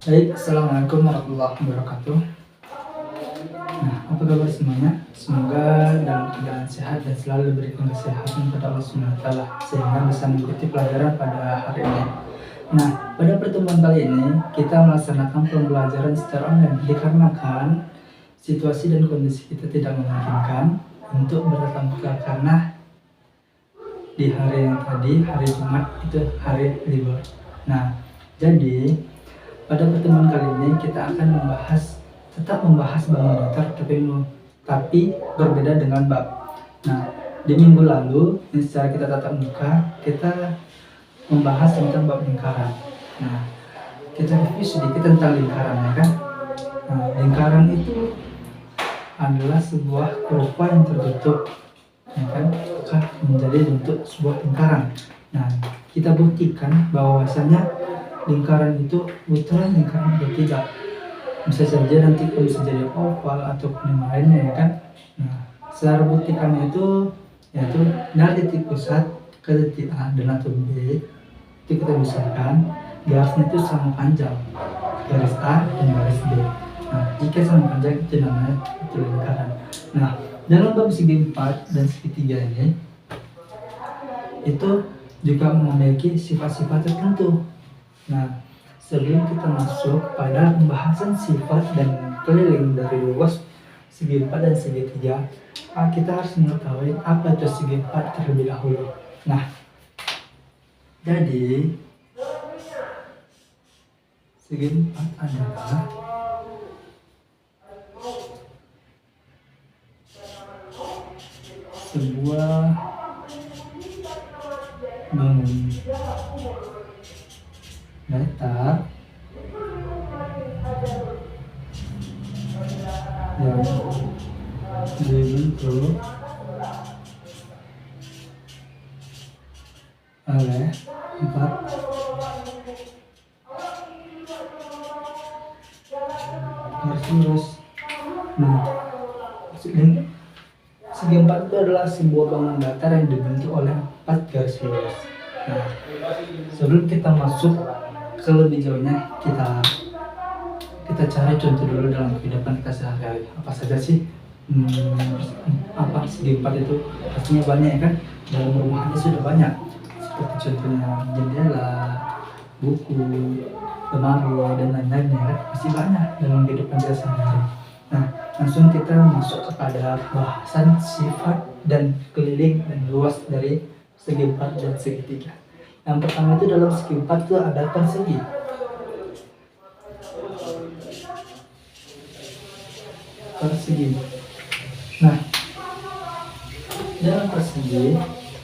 Baik, Assalamualaikum warahmatullahi wabarakatuh. Nah, apa kabar semuanya? Semoga dalam keadaan sehat dan selalu diberikan kesehatan pada Allah SWT sehingga bisa mengikuti pelajaran pada hari ini. Nah, pada pertemuan kali ini kita melaksanakan pembelajaran secara online dikarenakan situasi dan kondisi kita tidak memungkinkan untuk bertatap muka karena di hari yang tadi, hari Jumat itu hari libur. Nah, jadi pada pertemuan kali ini kita akan tetap membahas bangun datar tapi berbeda dengan bab. Nah, di minggu lalu secara kita tatap muka kita membahas tentang bab lingkaran. Nah, kita review sedikit tentang lingkaran ya kan. Nah, lingkaran itu adalah sebuah kurva yang tertutup ya kan, maka menjadi bentuk sebuah lingkaran. Nah, kita buktikan bahwasanya lingkaran itu betulan lingkaran atau tidak. Bisa saja nanti bisa jadi oval ataupun yang lainnya ya kan. Nah, secara buktikannya itu yaitu dari titik pusat ke titik A dan atau B itu kita misalkan garisnya itu sama panjang, garis A dan garis B. Nah, jika sama panjang itu namanya itu lingkaran. Nah, dalam bab segi 4 dan segi 3 ini itu juga memiliki sifat-sifat tertentu. Nah, sebelum kita masuk pada pembahasan sifat dan keliling dari luas segi 4 dan segi 3, kita harus mengetahui apa itu segi 4 terlebih dahulu. Nah, jadi segi 4 adalah sebuah bangun datar yang dibentuk oleh 4 garis lurus. Nah, segi 4 itu adalah sebuah bangun datar yang dibentuk oleh 4 garis lurus. Nah, sebelum kita masuk ke lebih jauhnya, kita cari contoh dulu dalam kehidupan kita sehari-hari. Apa saja sih apa segi 4 itu? Pastinya banyak ya kan. Dalam rumah aja sudah banyak. Seperti contohnya jendela, buku, lemari dan lain-lainnya kan. Masih banyak dalam kehidupan kita sehari-hari. Nah, langsung kita masuk kepada bahasan sifat dan keliling dan luas dari segi 4 dan segi 3. Yang pertama itu dalam segi 4 itu ada persegi. Nah, dalam persegi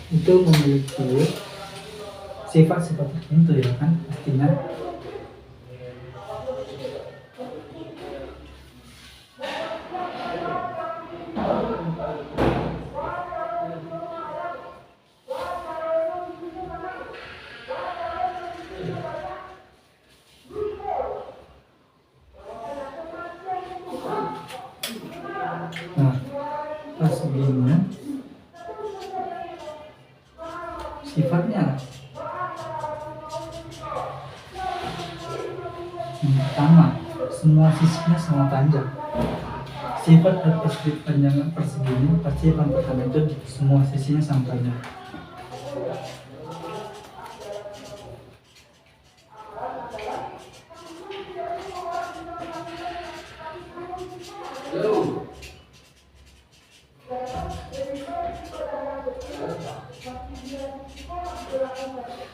itu memiliki sifat-sifat tertentu ya kan pastinya. Nah, perseginya sifatnya yang pertama, semua sisinya sama panjang. Sifat dan panjang persegi ini pasti yang pertama itu semua sisinya sama panjang.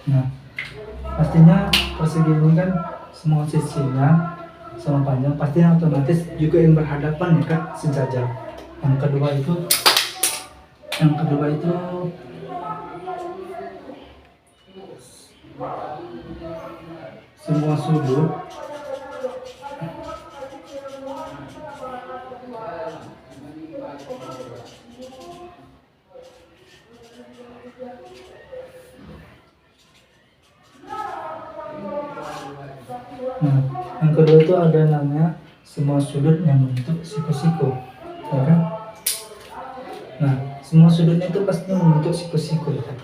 Nah, pastinya persegi ini kan semua sisinya sama panjang, pastinya otomatis juga yang berhadapan ya kan sejajar. Yang kedua itu semua sudut yang kedua itu ada namanya semua sudut yang membentuk siku-siku ya kan. Nah, semua sudutnya itu pasti membentuk siku-siku ya kan.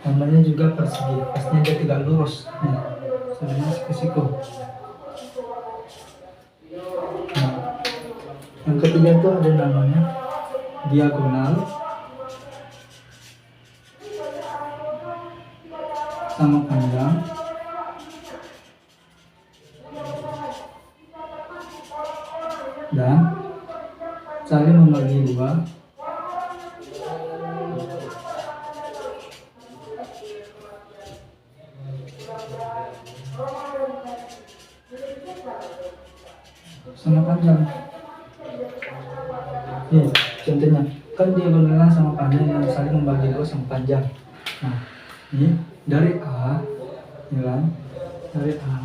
Namanya juga persegi, pastinya dia tidak lurus. Nah, sudutnya siku-siku. Yang ketiga itu ada namanya diagonal sama panjang dan saling membagi dua sama panjang. Nih, contohnya kan diagonalnya sama panjang yang saling membagi dua sama panjang. Nah, ini dari A, ya kan? Dari A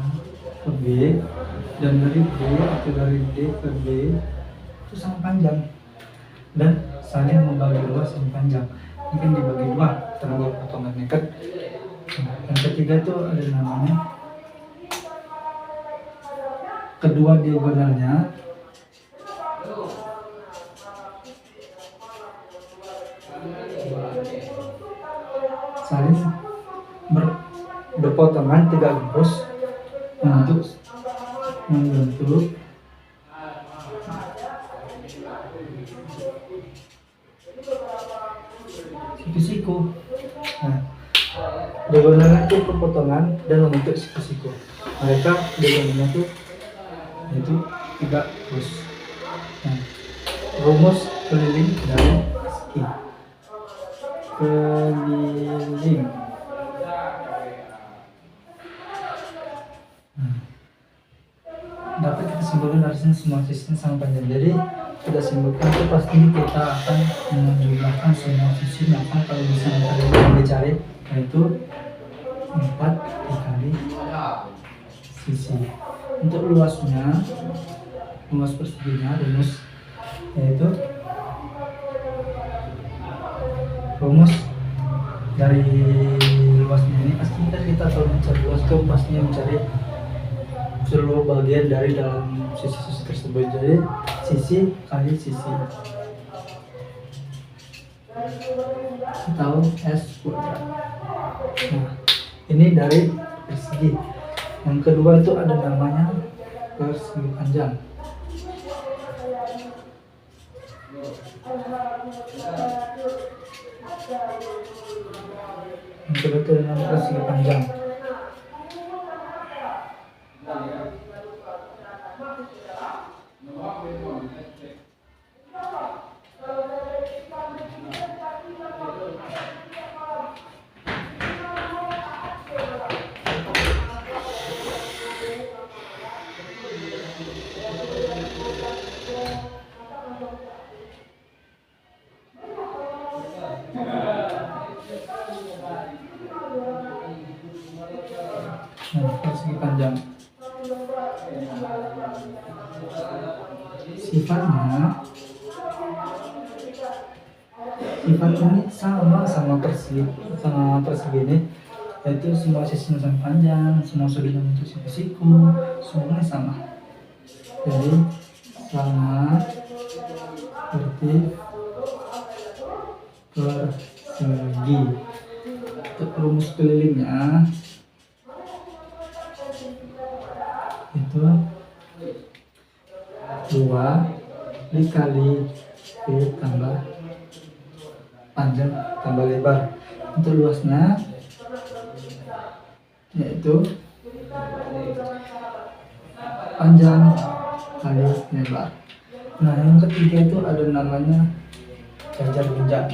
ke B dan dari B atau dari D ke B itu sama panjang dan saling membagi dua sama panjang. Ini kan dibagi dua terlalu potongannya kan. Nah, yang ketiga itu ada namanya kedua diagonalnya saling berpotongan tidak lurus membentuk siku-siku. Nah, diagonalnya itu perpotongan dan membentuk siku-siku. Mereka diagonalnya itu tidak lurus. Nah, rumus keliling dari segi keliling. Dapat kita simpulkan dari sini semua sisi sama panjang. Jadi kita simpulkan itu pasti kita akan menjumlahkan semua sisi. Maka kalau misalnya kalian dicari yaitu 4 dikali sisi. Untuk luas perseginya rumus yaitu rumus dari luasnya ini pasti kita tahu mencari luas itu pastinya mencari seluruh bagian dari dalam sisi-sisi tersebut. Jadi sisi kali sisi atau S kuadrat. Nah, ini dari persegi. Yang kedua itu ada namanya persegi panjang. Yang kedua itu ada namanya persegi panjang. Persegi panjang sifatnya ini sama persegi ini, yaitu semua sisinya sama panjang, semua sudutnya untuk siku-siku, semuanya sama. Jadi sama seperti persegi. Untuk rumus kelilingnya itu 2 dikali P tambah panjang tambah lebar. Untuk luasnya yaitu panjang kali lebar. Nah, yang ketiga itu ada namanya jajar genjang.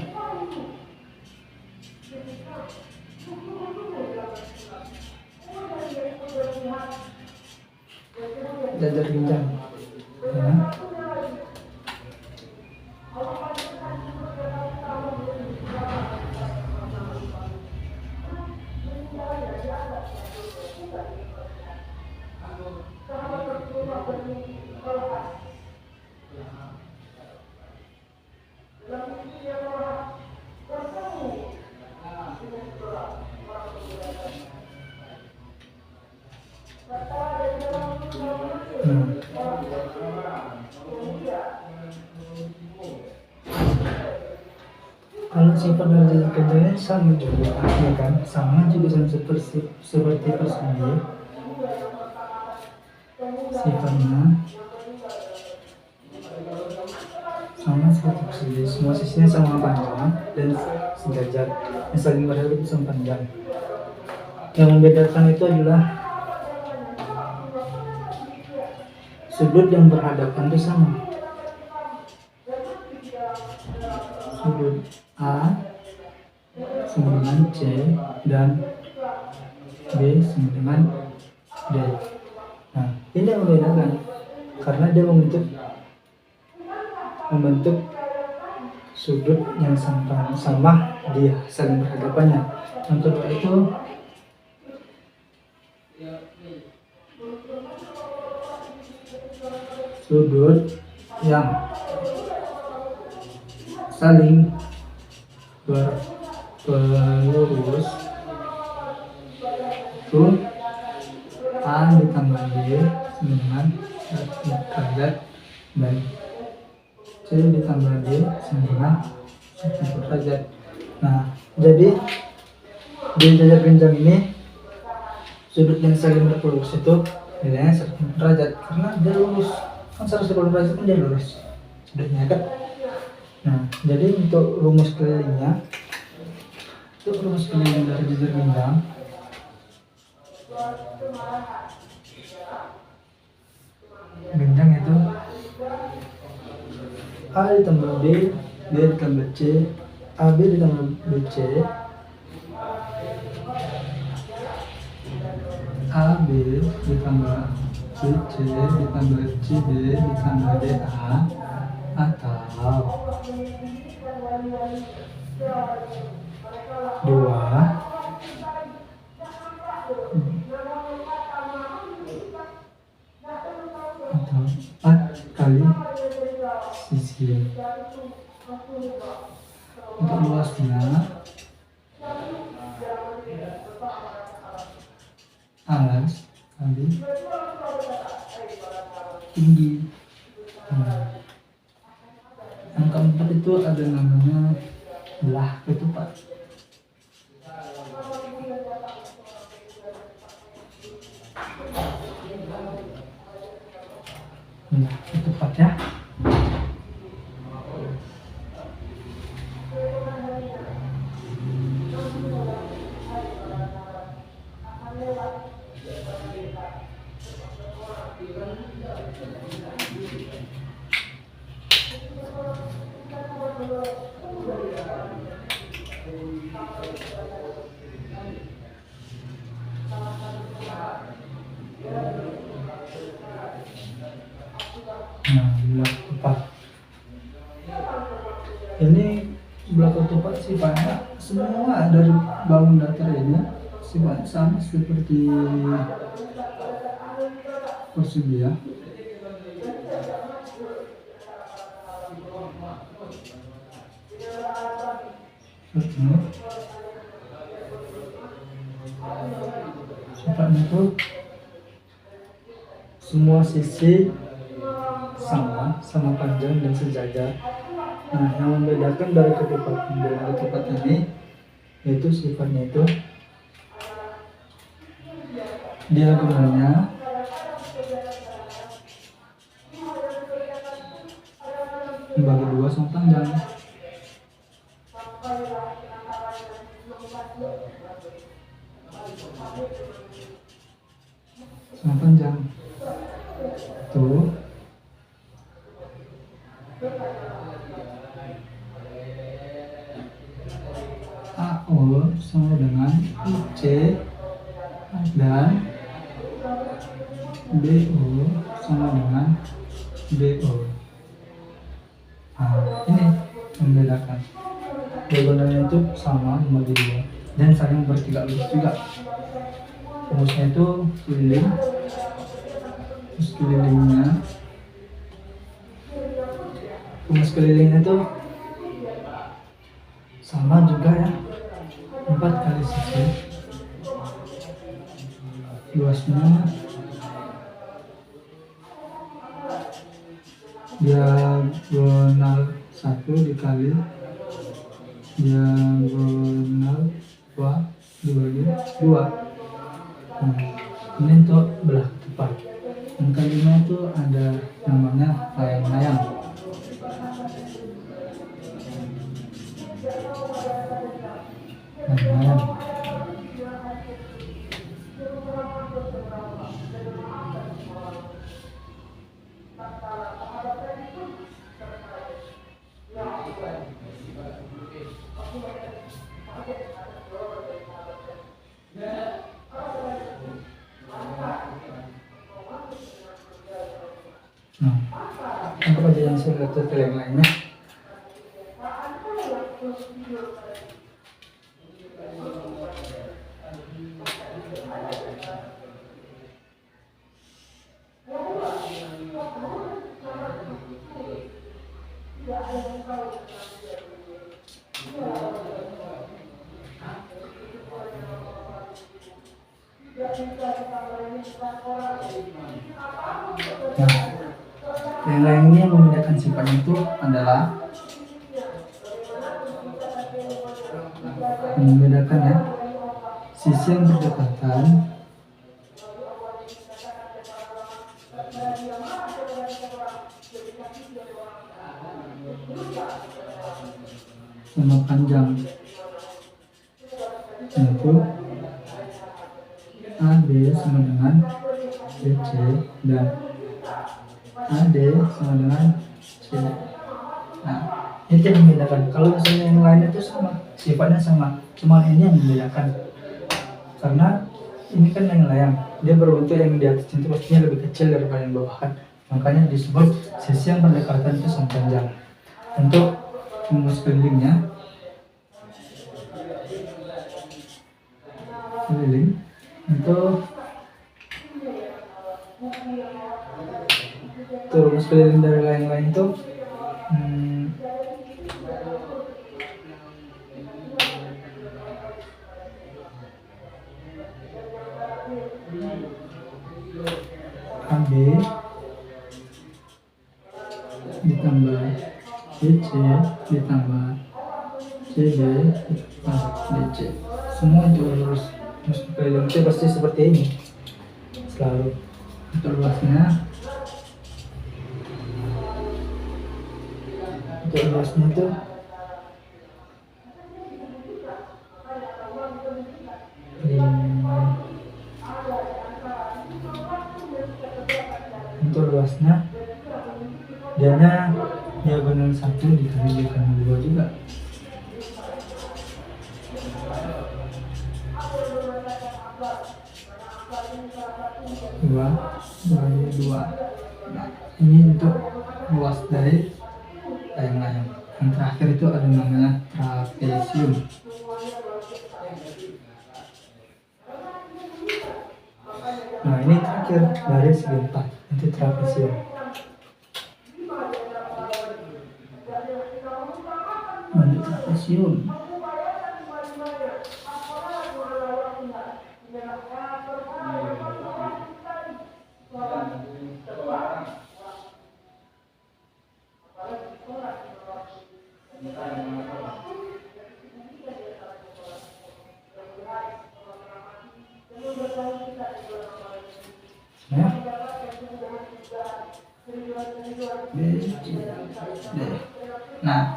Jajar genjang. Ya. Kalau sifat dari jajar sama juga, ya kan? Sama juga seperti persegi. Sifatnya Jadi semua sisinya sama panjang dan sejajar, yang saling berhadapan sama panjang. Yang membedakan itu adalah sudut yang berhadapan itu sama. Sudut A sama dengan C dan B sama dengan D. Nah, ini yang membedakan karena dia membentuk sudut yang sama di saling berhadapannya. Yang kedua itu sudut yang saling berlurus itu A ditambah D dengan derajat dan C ditambah D dengan 90 derajat. Nah, jadi di jajar genjang ini sudut yang saling berlurus itu nilainya 180 derajat karena dia lurus. Kan 180 derajat kan dia lurus sudutnya kan. Nah, jadi untuk rumus kelilingnya, rumus keliling dari jajar genjang itu A ditambah B, B ditambah C, AB ditambah BC, AB ditambah BC ditambah CD ditambah DA, atau 2 atau 4 kali sisi. Untuk luasnya alas kali tinggi. Yang keempat itu ada namanya belah ketupat. Belah ketupat ya. Nah, belah ketupat ini, belah ketupat sifatnya semua dari bangun datar ini sifatnya sama seperti persegi ya. Sifatnya itu semua sisi sama panjang dan sejajar. Nah, yang membedakan dari ketupat ini yaitu sifatnya itu diagonalnya membagi 2 sama panjang. Sama panjang tuh AO sama dengan IC dan BO sama dengan BO. Nah, ini membedakan. Diagonalnya itu sama membagi 2 dan saling bertiga lurus juga. Rumusnya itu keliling, terus rumus kelilingnya itu sama juga ya, 4 kali sisi. Luasnya diagonal 1 dikali diagonal 2 dibagi 2. Nah, ini untuk belah ketupat. Yang kelima itu ada namanya layang-layang. Anggap aja yang satu yang lainnya. Nah, yang lain ini yang membedakan sifatnya itu adalah membedakan ya sisi yang berdekatan sama panjang, yaitu AD sama dengan BC dan AD sama dengan CD. Nah, itu yang membedakan. Kalau misalnya yang lain itu sama, sifatnya sama, cuma ini yang membedakan. Karena ini kan yang layang, dia berbentuk yang di atas itu pastinya lebih kecil daripada yang bawah kan. Makanya disebut sisi yang berdekatan itu sama panjang. Untuk rumus kelilingnya, keliling untuk rumus keliling dari lain-lain itu AB ditambah BC ditambah CD ditambah DC, semua itu lurus. Terus keliling itu pasti seperti ini selalu. Untuk luasnya itu untuk luasnya dianya diagonal 1 dikali diagonal 2 juga. Dua. Nah, ini untuk luas dari layang-layang. Yang terakhir itu ada namanya trapesium. Nah, ini terakhir dari segi 4, itu trapesium. Untuk trapesium ya. Nah,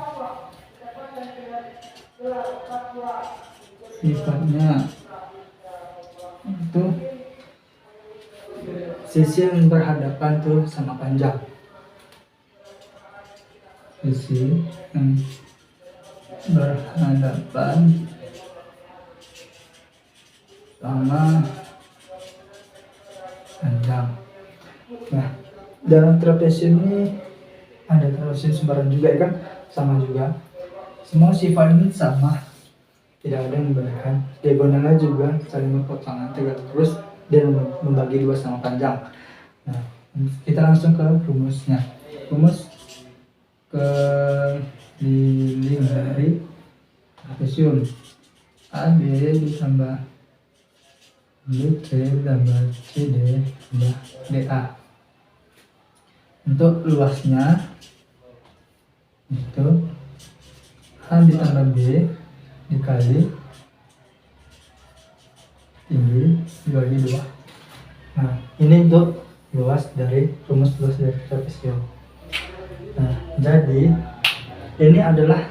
sifatnya itu sisi yang berhadapan tuh sama panjang. Sisi yang berhadapan sama panjang. Nah, dalam trapesium ini ada trapesium sembarang juga ya kan, sama juga. Semua sifat ini sama, tidak ada yang membedakan. Diagonalnya juga saling berpotongan tegak lurus dan membagi dua sama panjang. Nah, kita langsung ke rumusnya. Rumus keliling dari trapesium AB ditambah BC ditambah CD ditambah DA. Untuk luasnya itu A ditambah B dikali tinggi dibagi 2. Nah, ini untuk rumus luas dari trapesium. Nah, jadi ini adalah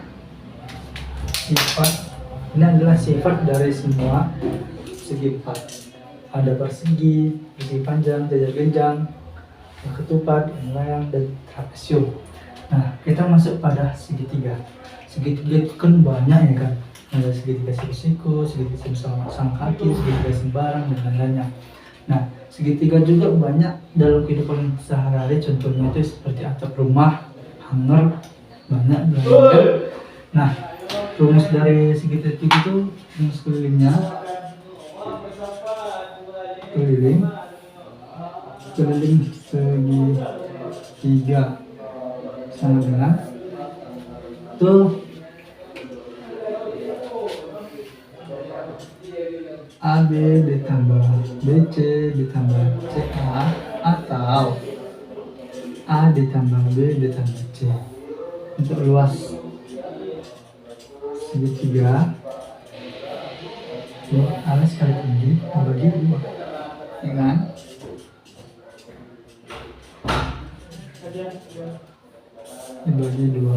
sifat dari semua segi 4. Ada persegi, persegi panjang, jajar genjang, ketupat, layang, dan trapesium. Nah, kita masuk pada segitiga. Segitiga itu kan banyak ya kan. Ada segitiga siku-siku, segitiga sang kaki, segitiga sembarang, dan lain-lainnya. Nah, segitiga juga banyak dalam kehidupan sehari-hari, contohnya itu seperti atap rumah, hanger, banyak belajar. Nah, rumus dari segitiga itu rumus kelilingnya, keliling segitiga sama dengan tuh AB ditambah BC ditambah CA atau A ditambah B ditambah C. Untuk luas segitiga A sekali tinggi dibagi 2, ya kan? Dibagi 2.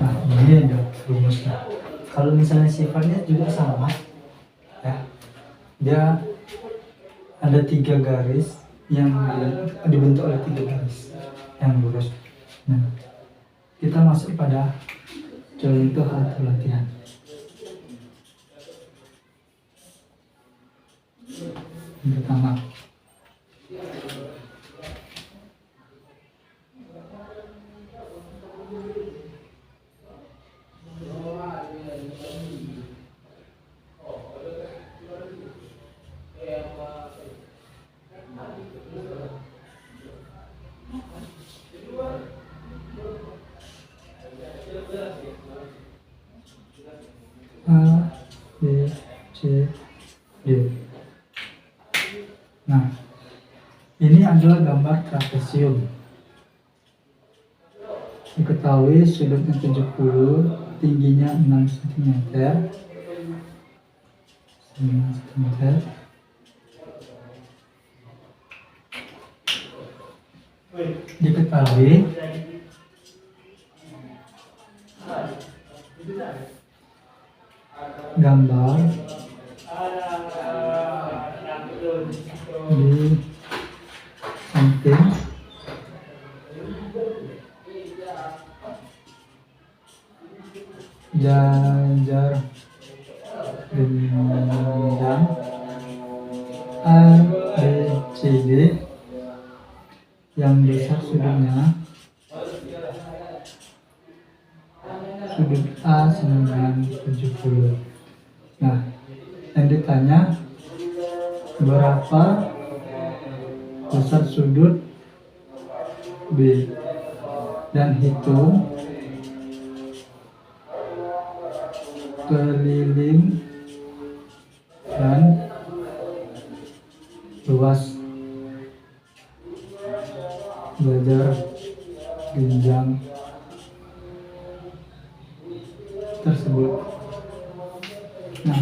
Nah, ini ada rumusnya. Kalau misalnya sifatnya juga sama, ya, dia ada 3 garis yang dibentuk oleh 3 garis yang lurus. Nah, kita masuk pada contoh atau latihan. Yang pertama, A, B, C, D. Nah, ini adalah gambar trapesium. Diketahui sudutnya 70, tingginya 6 cm. 9 cm. Diketahui gambar di samping jajar genjang A, B, C, D yang besar sudutnya, sudut A sama dengan 70. Nah, yang ditanya berapa besar sudut B, dan hitung keliling dan luas jajar genjang tersebut. Nah,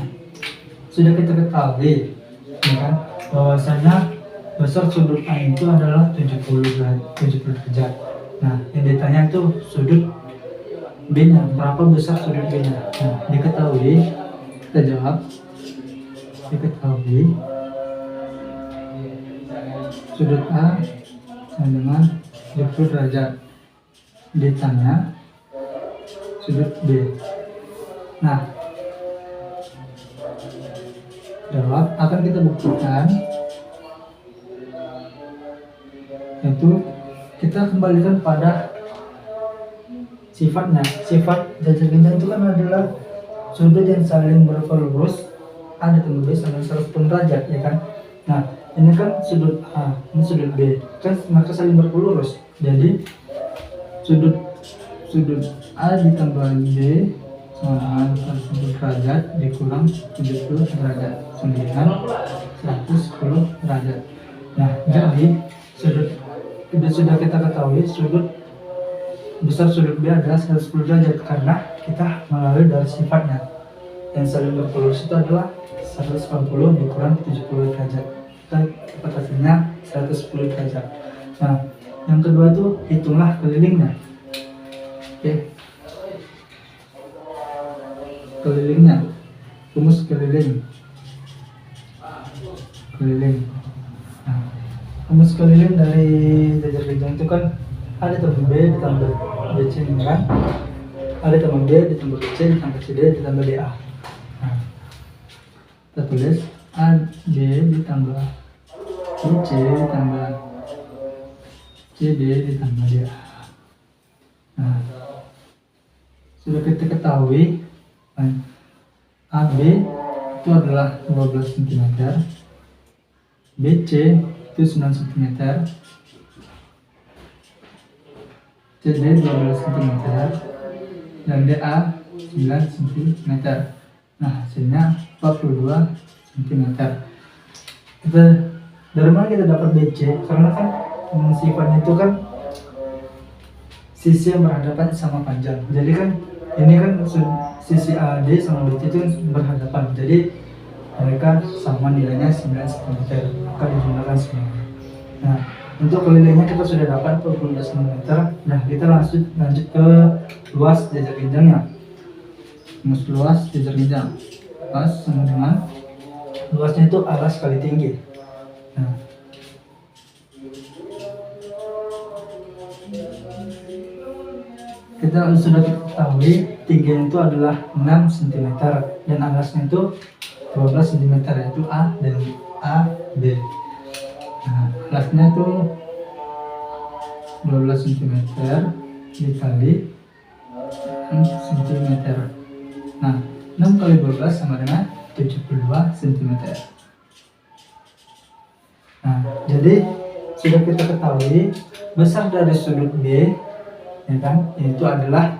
sudah kita ketahui, ya kan, bahwasanya besar sudut A itu adalah 70 derajat. Nah, yang ditanya itu sudut B-nya, berapa besar sudut B-nya. Nah, diketahui, kita jawab, diketahui sudut A sama dengan 70 derajat. Ditanya sudut B. Nah, jawab akan kita buktikan, yaitu kita kembalikan pada sifatnya. Sifat jajar genjang itu kan adalah sudut yang saling berlurus, A ditambah B sama 180 derajat, ya kan? Nah, ini kan sudut A, ini sudut B, kan maka saling berlurus. Jadi sudut A ditambah B sama dengan 180 derajat dikurang 70 derajat sama dengan 110 derajat. Nah, jadi sudah kita ketahui besar sudut B adalah 110 derajat karena kita melalui dari sifatnya yang saling berlurus itu adalah 180 dikurang 70 derajat. Kita dapat hasilnya 110 derajat. Nah, yang kedua itu hitunglah kelilingnya. Oke. Kelilingnya, rumus keliling. Nah, rumus keliling dari jajar genjang itu kan A ditambah B ditambah BC, kan? A ditambah B ditambah BC ditambah CD ditambah DA. Nah, kita tulis A B ditambah BC ditambah CB ditambah DA. Nah, sudah kita ketahui AB itu adalah 12 cm, BC itu 9 cm, CD 12 cm, dan DA 9 cm. Nah, hasilnya 42 cm. Kita dari mana kita dapat BC? Karena kan sifatnya itu kan sisi yang berhadapan sama panjang. Jadi kan ini kan sisi AD sama BC itu berhadapan. Jadi mereka sama nilainya 9 cm. Maka digunakan semua. Nah, untuk kelilingnya kita sudah dapat 42 cm. Nah, kita lanjut ke luas jajar ginjangnya. Luas jajar ginjang. Luas sama dengan luasnya itu alas kali tinggi. Nah, kita sudah ketahui tingginya itu adalah 6 cm dan alasnya itu 12 cm, yaitu A dan AB. Nah, alasnya itu 12 cm dikali 6 cm. Nah, 6 kali 12 sama dengan 72 cm. Nah, jadi sudah kita ketahui besar dari sudut B, ya kan, itu adalah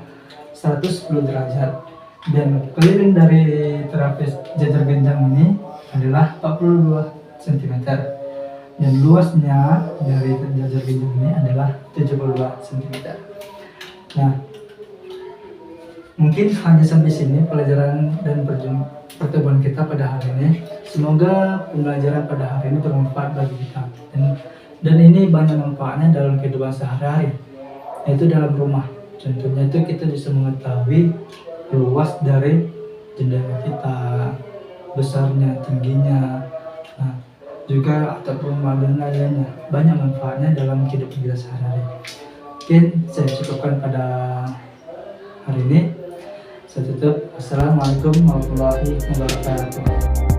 110 derajat, dan keliling dari trapez jajar ginjang ini adalah 42 cm, dan luasnya dari jajar ginjang ini adalah 72 cm. Nah, mungkin hanya sampai sini pelajaran dan pertemuan kita pada hari ini. Semoga pembelajaran pada hari ini bermanfaat bagi kita, dan ini banyak manfaatnya dalam kehidupan sehari-hari, yaitu dalam rumah. Contohnya itu kita bisa mengetahui luas dari jendela kita, besarnya, tingginya, nah, juga atap rumah dan lainnya. Banyak manfaatnya dalam kehidupan kita sehari-hari. Mungkin saya cukupkan pada hari ini. Saya tutup. Assalamualaikum warahmatullahi wabarakatuh.